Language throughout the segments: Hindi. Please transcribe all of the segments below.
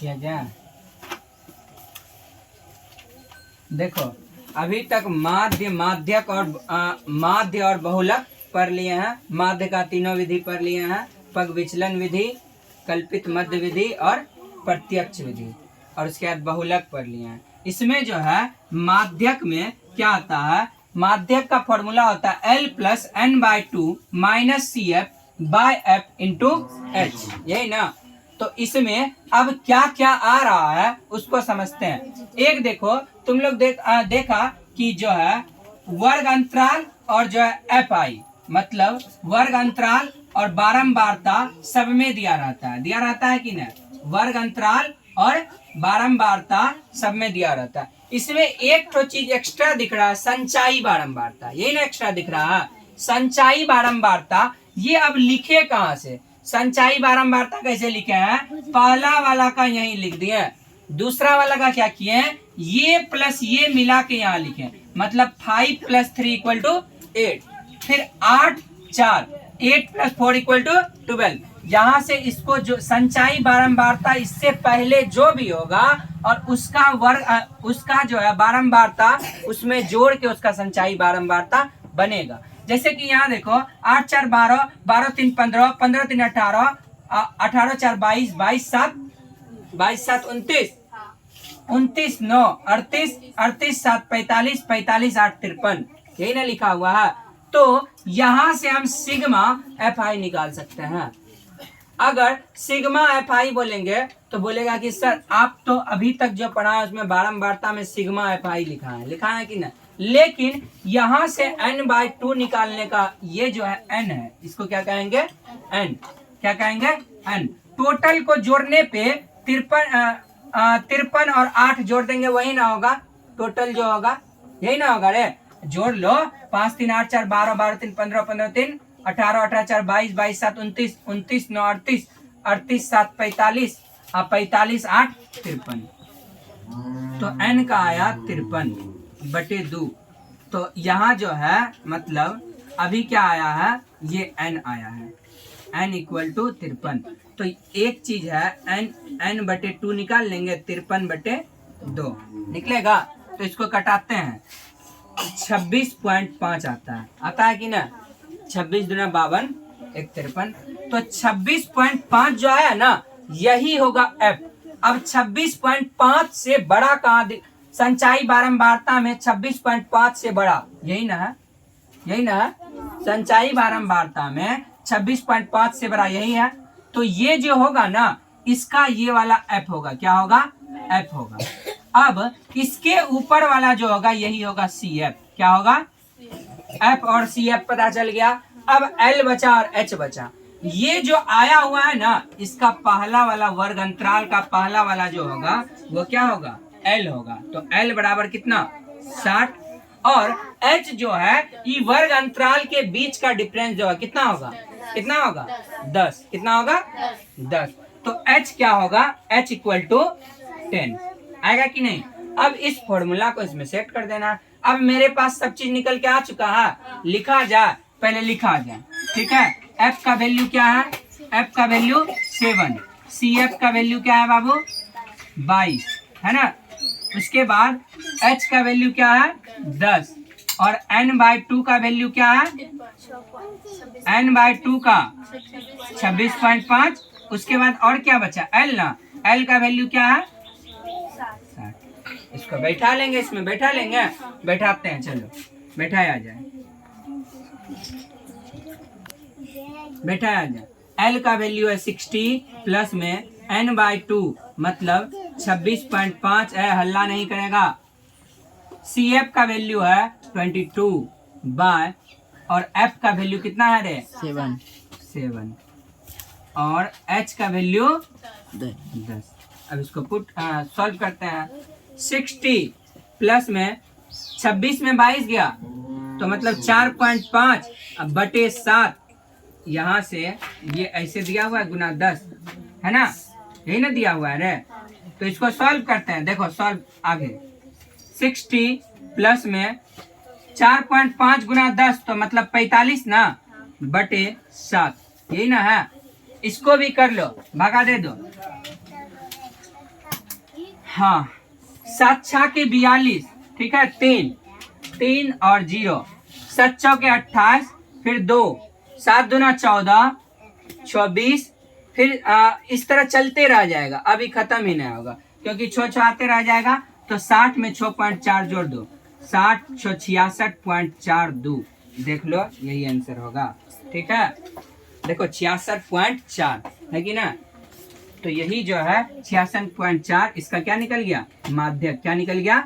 किया जाए। देखो अभी तक माध्य, माध्यक और माध्य और बहुलक पढ़ लिए हैं। माध्य का तीनों विधि पढ़ लिए हैं, पग विचलन विधि, कल्पित मध्य विधि और प्रत्यक्ष विधि, और उसके बाद बहुलक पढ़ लिए हैं। इसमें जो है माध्यक में क्या आता है, माध्यक का फॉर्मूला होता है L+N/2 - CF by F into H, यही ना। तो इसमें अब क्या क्या आ रहा है उसको समझते हैं। एक देखो तुम लोग देखा कि जो है वर्ग अंतराल और जो है FI, मतलब वर्ग अंतराल और बारंबारता सब में दिया रहता है कि नहीं। वर्ग अंतराल और बारंबारता सब में दिया रहता है। इसमें एक तो चीज एक्स्ट्रा दिख रहा है, संचाई बारंबारता, यही ना एक्स्ट्रा दिख रहा है, संचाई बारंबारता। ये अब लिखे कहाँ से, संचाई बारंबारता कैसे लिखे हैं, पहला वाला का यही लिख दिए, दूसरा वाला का क्या किए हैं, ये प्लस ये मिला के यहाँ लिखे, मतलब 5 + 3 = 8, फिर 8 4, 8 + 4 = 12। यहाँ से इसको जो संचाई बारंबारता इससे पहले जो भी होगा और उसका वर्ग, उसका जो है बारंबारता उसमें जोड़ के उसका संचाई बारंबारता बनेगा। जैसे कि यहाँ देखो 8 4 12, 12 3 15, 15 3 18, 18 4 22, 22 7, 22 7 29, 29 9 38, 38 7 45, 45 8 53, यही ना लिखा हुआ है। तो यहां से हम सिग्मा FI निकाल सकते हैं। अगर सिग्मा FI बोलेंगे तो बोलेगा कि सर आप तो अभी तक जो पढ़ा है उसमें बारंबारता में सिग्मा FI लिखा है कि नहीं, लेकिन यहां से N/2 निकालने का ये जो है N है, इसको क्या कहेंगे, N, क्या कहेंगे, N। टोटल को जोड़ने पे 53 और 8 जोड़ देंगे, वही ना होगा, टोटल जो होगा यही ना होगा रे। जोड़ लो, 5 3 8 4 12, 12 3 15, 15 3 18, 18 4 22, 22 7 29, 29 9 38, 38 7 45, 45 8 53। तो N का आया 53/2। तो यहाँ जो है मतलब अभी क्या आया है, ये N आया है, N = 53। तो एक चीज है N/2 निकाल लेंगे, 53/2 निकलेगा। तो इसको कटाते हैं, 26.5 आता है कि ना, 26 दूना 52, 1 53। तो 26.5 जो है ना यही होगा F। अब 26.5 से बड़ा कहाँ, संचाई बारंबारता में 26.5 से बड़ा यही ना है, यही ना है, संचाई बारंबारता में 26.5 से बड़ा यही है। तो ये जो होगा ना इसका ये वाला F होगा, क्या होगा, F होगा। अब इसके ऊपर वाला जो होगा यही होगा CF, क्या होगा, F और CF पता चल गया। अब L बचा और H बचा। ये जो आया हुआ है ना इसका पहला वाला वर्ग अंतराल का पहला वाला जो होगा वो क्या होगा, L होगा। तो L बराबर कितना, 60, और H जो है ये वर्ग अंतराल के बीच का डिफरेंस जो है कितना होगा, 10, कितना होगा, 10। तो H क्या होगा, H = 10 आएगा कि नहीं। अब इस फॉर्मूला को इसमें सेट कर देना। अब मेरे पास सब चीज निकल के आ चुका है, लिखा जाए, पहले लिखा जाए, ठीक है। F का वैल्यू क्या है, F का वैल्यू 7, CF का वैल्यू क्या है बाबू, 22 है ना। उसके बाद H का वैल्यू क्या है, 10, और N/2 का वैल्यू क्या है, N/2 का 26.5। उसके बाद और क्या बचा, L ना, L का वैल्यू क्या है, 60। इसको बैठा लेंगे, इसमें बैठा लेंगे, बैठाते हैं, चलो बैठाया जाए, बैठाया जाए। L का वैल्यू है 60, प्लस में N/2 मतलब 26.5 है, हल्ला नहीं करेगा। CF का वैल्यू है 22 बाय, और F का वैल्यू कितना है रे, 7, और H का वैल्यू 10। अब इसको सॉल्व करते हैं। 60 प्लस में 26 में 22 गया तो मतलब 4.5 बटे 7, यहाँ से ये ऐसे दिया हुआ है गुना 10 है ना, यही ना दिया हुआ है रे। तो इसको सॉल्व करते हैं, देखो सॉल्व आगे। 60 प्लस में 4.5 गुना 10 तो मतलब 45 ना, बटे 7, यही ना है। इसको भी कर लो, भगा दे दो, हाँ, 7 छके 42, ठीक है, 3 और 0, 7 चौके 28, फिर 2, 7 दूना 14, 24, फिर इस तरह चलते रह जाएगा, अभी खत्म ही नहीं होगा क्योंकि छो आते रह जाएगा। तो 60 में 6.4 जोड़ दो, 60 छो 66.42, देख लो यही आंसर होगा, ठीक है। देखो 66.4 है कि ना, तो यही जो है 66.4 इसका क्या निकल गया, माध्यक। क्या निकल गया,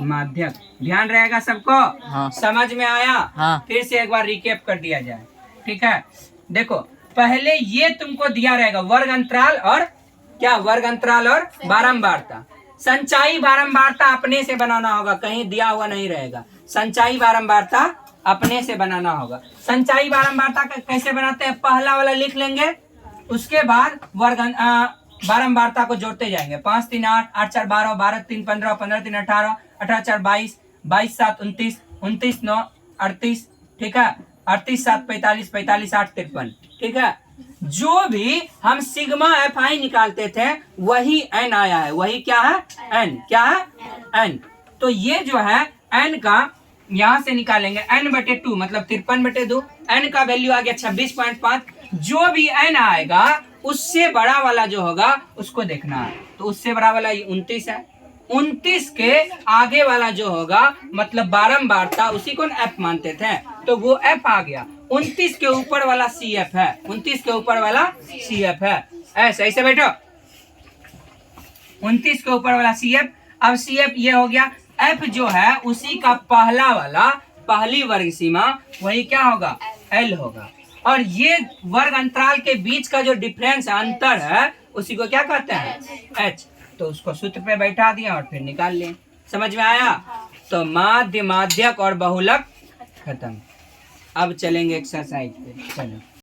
माध्यक। ध्यान रहेगा सबको, हाँ। समझ में आया? हाँ। फिर से एक बार रिकेप कर दिया जाए, ठीक है। देखो पहले ये तुमको दिया रहेगा वर्ग अंतराल और क्या, वर्ग अंतराल और बारंबारता। संचाई बारंबारता अपने से बनाना होगा, कहीं दिया हुआ नहीं रहेगा। संचाई बारंबारता अपने से बनाना होगा। संचाई बारंबारता कैसे बनाते हैं, पहला वाला लिख लेंगे, उसके बाद वर्ग बारंबारता को जोड़ते जाएंगे। 5 3 8, 8 4 12, 12 3 15, 15 3 18, 18 4 22, 22 7 29, 29 9 38, ठीक है, 38 7 45, 45 8 53, ठीक है। जो भी हम सिग्मा एफ आई निकालते थे वही एन आया है, वही क्या है, एन। क्या है, एन। तो ये जो है एन का यहां से निकालेंगे, n/2 मतलब 53/2, एन का वैल्यू आ गया 26.5। जो भी एन आएगा उससे बड़ा वाला जो होगा उसको देखना है, तो उससे बड़ा वाला 29 है, 29 के आगे वाला जो होगा मतलब बारंबारता, उसी को एफ मानते थे, तो वो एफ आ गया। 29 के ऊपर वाला सी एफ है, 29 के ऊपर वाला सी एफ है, ऐसे ऐसे बैठो, 29 के ऊपर वाला सी एफ। अब सी एफ ये हो गया, एफ जो है उसी का पहला वाला, पहली वर्ग सीमा, वही क्या होगा, एल होगा। और ये वर्ग अंतराल के बीच का जो डिफरेंस अंतर है उसी को क्या कहते हैं, एच। तो उसको सूत्र पे बैठा दिया और फिर निकाल लें। समझ में आया? तो माध्य, माध्यक और बहुलक खत्म। अब चलेंगे एक्सरसाइज पे, चलो।